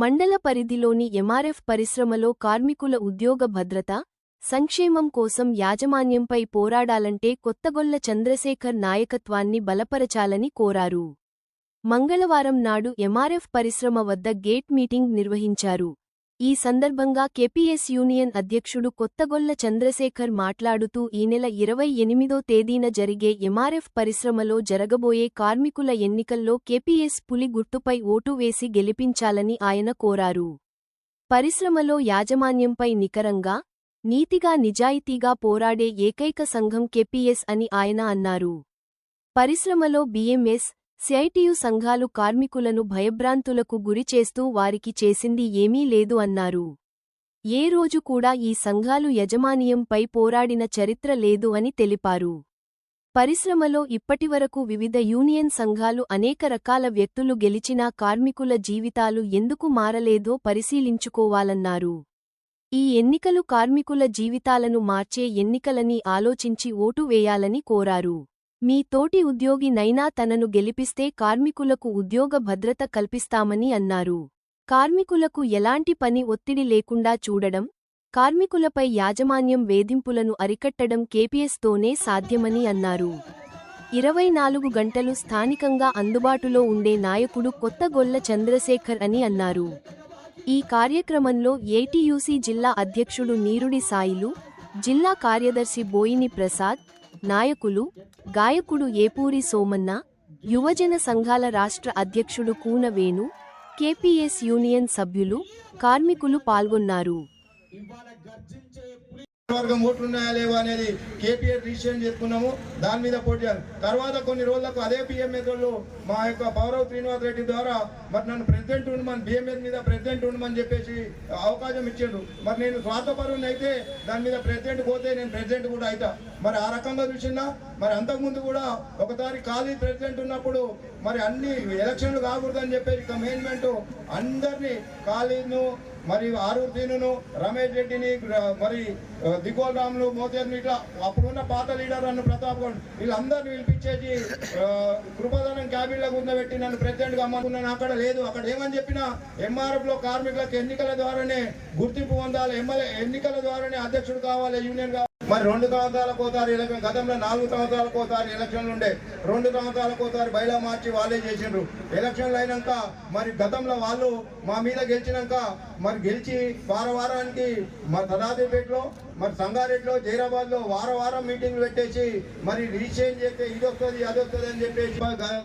మండల పరిధిలోని ఎంఆర్ఎఫ్ పరిశ్రమలో కార్మికుల ఉద్యోగ భద్రత, సంక్షేమం కోసం యాజమాన్యంపై పోరాడాలంటే కొత్తగొల్ల చంద్రశేఖర్ నాయకత్వాన్ని బలపరచాలని కోరారు. మంగళవారం నాడు ఎంఆర్ఎఫ్ పరిశ్రమ వద్ద గేట్ మీటింగ్ నిర్వహించారు. ఈ సందర్భంగా కేపీఎస్ యూనియన్ అధ్యక్షుడు కొత్తగొల్ల చంద్రశేఖర్ మాట్లాడుతూ ఈ నెల 28వ తేదీన జరిగే ఎంఆర్ఎఫ్ పరిశ్రమలో జరగబోయే కార్మికుల ఎన్నికల్లో కేపీఎస్ పులి గుర్తుపై ఓటు వేసి గెలిపించాలని ఆయన కోరారు. పరిశ్రమలో యాజమాన్యంపై నికరంగా, నీతిగా నిజాయితీగా పోరాడే ఏకైక సంఘం కేపీఎస్ అని ఆయన అన్నారు. పరిశ్రమలో బీఎంఎస్, సిఐటియు సంఘాలు కార్మికులను భయభ్రాంతులకు గురిచేస్తూ వారికి చేసింది ఏమీ లేదు అన్నారు. ఏ రోజు కూడా ఈ సంఘాలు యజమానియంపై పోరాడిన చరిత్ర లేదు అని తెలిపారు. పరిశ్రమలో ఇప్పటివరకు వివిధ యూనియన్ సంఘాలు అనేక రకాల వ్యక్తులు గెలిచినా కార్మికుల జీవితాలు ఎందుకు మారలేదో పరిశీలించుకోవాలన్నారు. ఈ ఎన్నికలు కార్మికుల జీవితాలను మార్చే ఎన్నికలని ఆలోచించి ఓటు వేయాలని కోరారు. మీ తోటి ఉద్యోగి నైనా తనను గెలిపిస్తే కార్మికులకు ఉద్యోగ భద్రత కల్పిస్తామని అన్నారు. కార్మికులకు ఎలాంటి పని ఒత్తిడి లేకుండా చూడడం, కార్మికులపై యాజమాన్యం వేధింపులను అరికట్టడం కేపీఎస్తోనే సాధ్యమని అన్నారు. 24 గంటలు స్థానికంగా అందుబాటులో ఉండే నాయకుడు కొత్తగొల్ల చంద్రశేఖర్ అని అన్నారు. ఈ కార్యక్రమంలో ఏటీయూసీ జిల్లా అధ్యక్షుడు నీరుడి సాయిలు, జిల్లా కార్యదర్శి బోయిని ప్రసాద్, నాయకులు, గాయకుడు ఏపూరి సోమన్న, యువజన సంఘాల రాష్ట్ర అధ్యక్షుడు కూన వేణు, కేపీఎస్ యూనియన్ సభ్యులు, కార్మికులు పాల్గొన్నారు. వర్గం ఓట్లున్నాయా లేవా అనేది కేపీఆర్ డిసిషన్ చేసుకున్నాము. దాని మీద పోటీ చేయాలి. తర్వాత కొన్ని రోజులకు అదే బిఎంఎస్ వాళ్ళు మా యొక్క పౌరవ్ శ్రీనివాస్ రెడ్డి ద్వారా మరి నన్ను ప్రెసిడెంట్ ఉండమని, బిఎంఎస్ మీద ప్రెసిడెంట్ ఉండమని చెప్పేసి అవకాశం ఇచ్చిండ్రు. మరి నేను స్వార్థపరుని అయితే దాని మీద ప్రెసిడెంట్ పోతే నేను ప్రెసిడెంట్ కూడా అవుతా. మరి ఆ రకంగా చూసినా మరి అంతకుముందు కూడా ఒకసారి ఖాళీ ప్రెసిడెంట్ ఉన్నప్పుడు మరి అన్ని ఎలక్షన్లు కాకూడదని చెప్పేసి మేనేజ్మెంట్ అందరినీ ఖాళీను మరి ఆరూరు దీనును, రమేష్ రెడ్డిని, మరి దిగోల్ రాములు, మోతేర్ని, ఇట్లా అప్పుడున్న పాత లీడర్ అన్న ప్రతాప్ గౌడ్ వీళ్ళందరినీ పిలిపించేసి కృపదానం క్యాబిన్లో కూర్చోబెట్టి నన్ను ప్రెసిడెంట్గా అమ్ముకున్నాను. అక్కడ లేదు. అక్కడ ఏమని చెప్పినా ఎంఆర్ఎఫ్లో కార్మికులకు ఎన్నికల ద్వారానే గుర్తింపు పొందాలి, ఎన్నికల ద్వారానే అధ్యక్షుడు కావాలి, యూనియన్ కావాలి. మరి 2 సంవత్సరాలకు ఒకసారి ఎలక్షన్, గతంలో 4 సంవత్సరాలకు ఒకసారి ఎలక్షన్లు ఉండే, 2 సంవత్సరాలకు ఒకసారి బయలా మార్చి వాళ్ళే చేసిండ్రు. ఎలక్షన్లు అయినాక మరి గతంలో వాళ్ళు మా మీద గెలిచినాక మరి గెలిచి వారానికి మరి సదాదిపేటలో, మరి సంగారెడ్డిలో, జైరాబాద్లో వారం మీటింగ్లు పెట్టేసి మరి రీచేంజ్ చేస్తే ఇది వస్తుంది అది వస్తుంది అని చెప్పేసి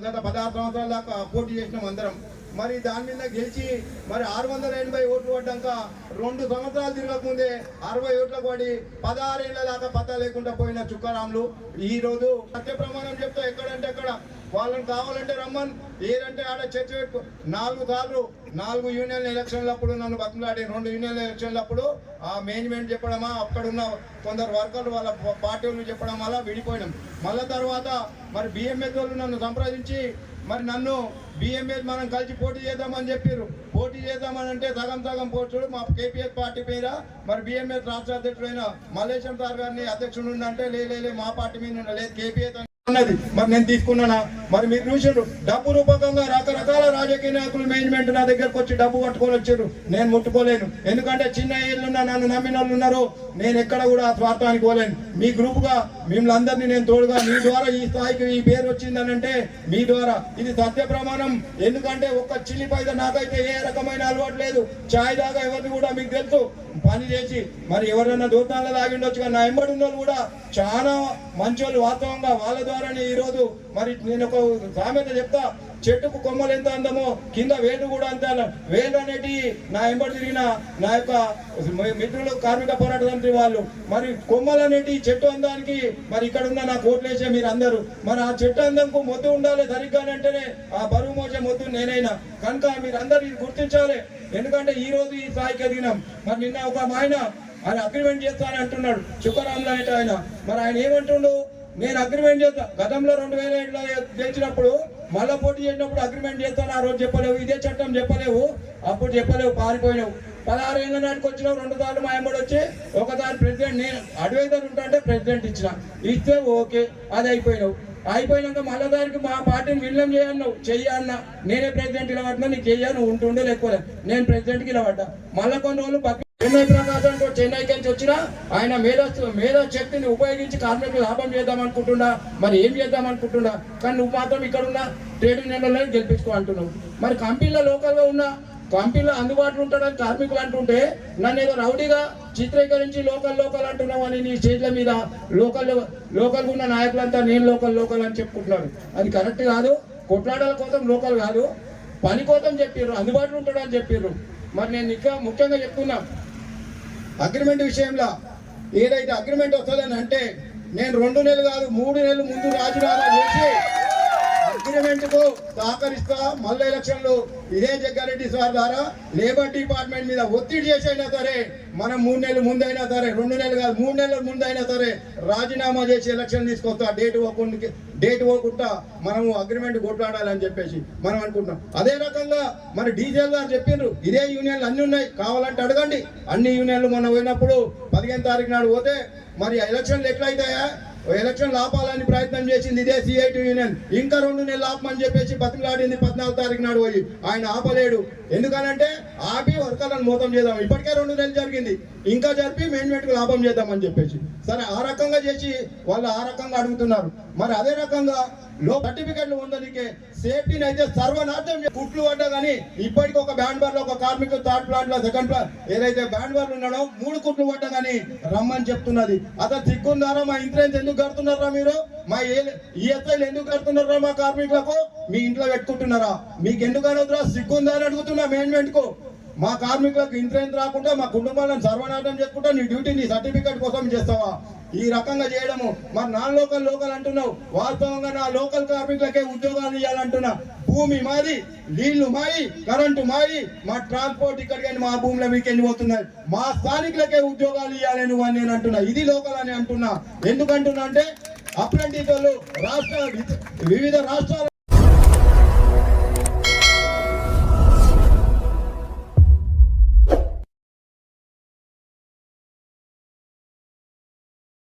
గత 16 సంవత్సరాల దాకా పోటీ చేసినాం అందరం. మరి దాని మీద గెలిచి మరి 680 ఓట్లు పడ్డాక 2 సంవత్సరాలు తిరగకముందే 60 ఓట్లకు పడి 16 ఏళ్ల దాకా పత్తా లేకుండా పోయిన చుక్కారాములు ఈ రోజు సత్య ప్రమాణం చెప్తా ఎక్కడంటే అక్కడ వాళ్ళని కావాలంటే రమ్మని, ఏదంటే ఆడ చర్చ పెట్టు. 4 సార్లు 4 యూనియన్ ఎలక్షన్లప్పుడు నన్ను బతులాడి, 2 యూనియన్ ఎలక్షన్లప్పుడు ఆ మేనేజ్మెంట్ చెప్పడమా, అక్కడున్న కొందరు వర్కర్లు వాళ్ళ పార్టీ వాళ్ళు చెప్పడం వల్ల విడిపోయినాం. మళ్ళా తర్వాత మరి బిఎంఎస్ వాళ్ళు నన్ను సంప్రదించి మరి నన్ను బిఎంఎస్ మనం కలిసి పోటీ చేద్దామని చెప్పారు. పోటీ చేద్దామని అంటే సగం పోటీ మా కేపీఎస్ పార్టీ మీద మరి బిఎంఎస్ రాష్ట్ర అధ్యక్షుడైన మల్లేశం సార్ గారిని అధ్యక్షుడు ఉందంటే లే మా పార్టీ మీద లేదు కేపీఎస్ అన్నది. మరి నేను తీసుకున్నానా? మరి మీరు చూసారు డబ్బు రూపకంగా రకరకాల రాజకీయ నాయకులు మేనేజ్మెంట్ నా దగ్గరకు వచ్చి డబ్బు పట్టుకొని వచ్చారు. నేను ముట్టుకోలేను. ఎందుకంటే చిన్న ఏళ్ళున్నా నన్ను నమ్మిన వాళ్ళు ఉన్నారు. నేను ఎక్కడ కూడా స్వార్థానికి పోలేను. మీ గ్రూప్గా మిమ్మల్ని అందరినీ నేను తోడుగా, మీ ద్వారా ఈ స్థాయికి ఈ పేరు వచ్చిందని అంటే మీ ద్వారా ఇది సత్య ప్రమాణం. ఎందుకంటే ఒక్క చిల్లిపైద నాకైతే ఏ రకమైన అలవాటు లేదు. ఛాయ్ దాకా ఎవరిని కూడా మీకు తెలుసు పని చేసి మరి ఎవరైనా దూతాల్లో తాగిండొచ్చు, కానీ నా ఎంబడి ఉన్న వాళ్ళు కూడా చాలా మంచోళ్ళు. వాస్తవంగా వాళ్ళ ద్వారానే ఈరోజు మరి నేను ఒక సామెత చెప్తా, చెట్టుకు కొమ్మలు ఎంత అందమో కింద వేలు కూడా అంతే. వేలు అనేటి నా ఎంబడి తిరిగిన నా యొక్క మిత్రులు కార్మిక పోరాట సమితి వాళ్ళు మరి కొమ్మలు అనేటి చెట్టు అందానికి మరి ఇక్కడ ఉన్న నా కోట్లేసే మీరు అందరూ మరి ఆ చెట్టు అందంకు మొద్దు ఉండాలి సరిగ్గానంటేనే ఆ బరువు మోసే మొద్దు నేనైనా కనుక మీరు అందరు ఇది గుర్తించాలి. ఎందుకంటే ఈ రోజు ఈ స్థాయికి ఎదిగినాం. మరి నిన్న ఒక ఆయన అగ్రిమెంట్ చేస్తానని అంటున్నాడు చుక్కరాములు అనేట ఆయన. మరి ఆయన ఏమంటుండు, నేను అగ్రిమెంట్ చేస్తా. గతంలో 2007లో గెలిచినప్పుడు మళ్ళా పోటీ చేసినప్పుడు అగ్రిమెంట్ చేస్తాను. ఆ రోజు చెప్పలేవు, ఇదే చట్టం చెప్పలేవు, అప్పుడు చెప్పలేవు, పారిపోయినావు. 16 ఏళ్ళ నాటికి వచ్చినావు. 2 సార్లు మా ఎంబడి వచ్చి ఒకసారి ప్రెసిడెంట్, నేను అడ్వైజర్ ఉంటా అంటే ప్రెసిడెంట్ ఇచ్చిన, ఇస్తే ఓకే అది అయిపోయినావు. అయిపోయినాక మళ్ళా దానికి మా పార్టీని విలీనం చేయన్నావు, చెయ్యన్నా నేనే ప్రెసిడెంట్ ఇలా పట్టినా నీకు చెయ్యాను ఉంటుండే లేకపోతే నేను ప్రెసిడెంట్కి ఇలా పడ్డా. మళ్ళీ కొన్ని రోజులు చెన్నై ప్రకాశం చెన్నైకి నుంచి వచ్చినా ఆయన మేధో శక్తిని ఉపయోగించి కార్మికులు లాభం చేద్దాం అనుకుంటున్నా, మరి ఏం చేద్దాం అనుకుంటున్నా. కానీ నువ్వు మాత్రం ఇక్కడ ఉన్న ట్రేడ్ యూనియన్లలో గెలిపించుకో అంటున్నావు. మరి కంపెనీలో లోకల్గా ఉన్న కంపెనీలో అందుబాటులో ఉంటాడని కార్మికులు అంటుంటే నన్ను ఏదో రౌడీగా చిత్రీకరించి లోకల్ అంటున్నావు అని నీ స్టేజ్ల మీద లోకల్ ఉన్న నాయకులంతా నేను లోకల్ అని చెప్పుకుంటున్నారు. అది కరెక్ట్ కాదు. కొట్లాడాల కోసం లోకల్ కాదు, పని కోసం చెప్పారు, అందుబాటులో ఉంటాడని చెప్పారు. మరి నేను ఇంకా ముఖ్యంగా చెప్తున్నా అగ్రిమెంట్ విషయంలో ఏదైతే అగ్రిమెంట్ వస్తుందని అంటే నేను 2 నెలలు కాదు 3 నెలలు ముందు రాజీనామా చేసి అగ్రిమెంట్ కు సహకరిస్తా. మళ్ళీ ఎలక్షన్లు ఇదే జగ్గారెడ్డి సార్ ద్వారా లేబర్ డిపార్ట్మెంట్ మీద ఒత్తిడి చేసి అయినా సరే మనం 3 నెలల ముందు అయినా సరే 2 నెలలు కాదు 3 నెలల ముందు అయినా సరే రాజీనామా చేసి ఎలక్షన్ తీసుకొస్తా. డేట్ పోకుండా మనము అగ్రిమెంట్ కొట్లాడాలని చెప్పేసి మనం అనుకుంటున్నాం. అదే రకంగా మరి డీజీఎల్ గారు చెప్పిండ్రు ఇదే యూనియన్లు అన్ని ఉన్నాయి, కావాలంటే అడగండి. అన్ని యూనియన్లు మొన్న పోయినప్పుడు 15 తారీఖు నాడు పోతే మరి ఎలక్షన్లు ఎట్లయితాయా, ఎలక్షన్ ఆపాలని ప్రయత్నం చేసింది ఇదే సిఐటి యూనియన్. ఇంకా 2 నెలలు ఆపమని చెప్పేసి బతిమలాడింది 14 తారీఖు నాడు పోయి. ఆయన ఆపలేడు. ఎందుకనంటే ఆపి వర్కర్లను మోసం చేద్దాం, ఇప్పటికే 2 నెలలు జరిగింది, ఇంకా జరిపి మేనేజ్మెంట్కి లాభం చేద్దామని చెప్పేసి సరే ఆ రకంగా చేసి వాళ్ళు ఆ రకంగా అడుగుతున్నారు. మరి అదే రకంగా సర్టిఫికెట్లు పొందడానికి సేఫ్టీని అయితే సర్వనాశనం కుట్లు పడ్డా కానీ ఇప్పటికి ఒక బ్యాండ్ బార్ లో ఒక కార్మికులు థర్డ్ ప్లాంట్ లో సెకండ్ ప్లాంట్ ఏదైతే బ్యాండ్ బార్లు ఉన్నాడో 3 కుట్లు పడ్డా కానీ రమ్మని చెప్తున్నది. అసలు సిగ్గుందారా? మా ఇన్సూరెన్స్ ఎందుకు కడుతున్నారా మీరు? మా ఈఎస్ఐలు ఎందుకు కడుతున్నారా? మా కార్మికులకు మీ ఇంట్లో పెట్టుకుంటున్నారా? మీకు ఎందుకు అనొద్దురా? సిగ్గుందా అని అడుగుతున్నా మేనేజ్మెంట్ కు. మా కార్మికులకు ఇన్సూరెన్స్ రాకుండా మా కుటుంబాలను సర్వనాశనం చేసుకుంటా నీ డ్యూటీ నీ సర్టిఫికెట్ కోసం చేస్తావా? ఈ రకంగా చేయడము. మరి నాన్ లోకల్ అంటున్నావు, వాస్తవంగా నా లోకల్ కార్మికులకే ఉద్యోగాలు ఇవ్వాలంటున్నా. భూమి మాది, నీళ్లు మాయి, కరెంటు మాయి, మా ట్రాన్స్పోర్ట్ ఇక్కడికి మా భూమిలో మీకు వెళ్ళిపోతున్నాయి. మా స్థానికులకే ఉద్యోగాలు ఇవ్వాలి నువ్వు అని నేను అంటున్నా. ఇది లోకల్ అని అంటున్నా. ఎందుకంటున్నా అంటే అప్రెంటిస్ వాళ్ళు వివిధ రాష్ట్రాల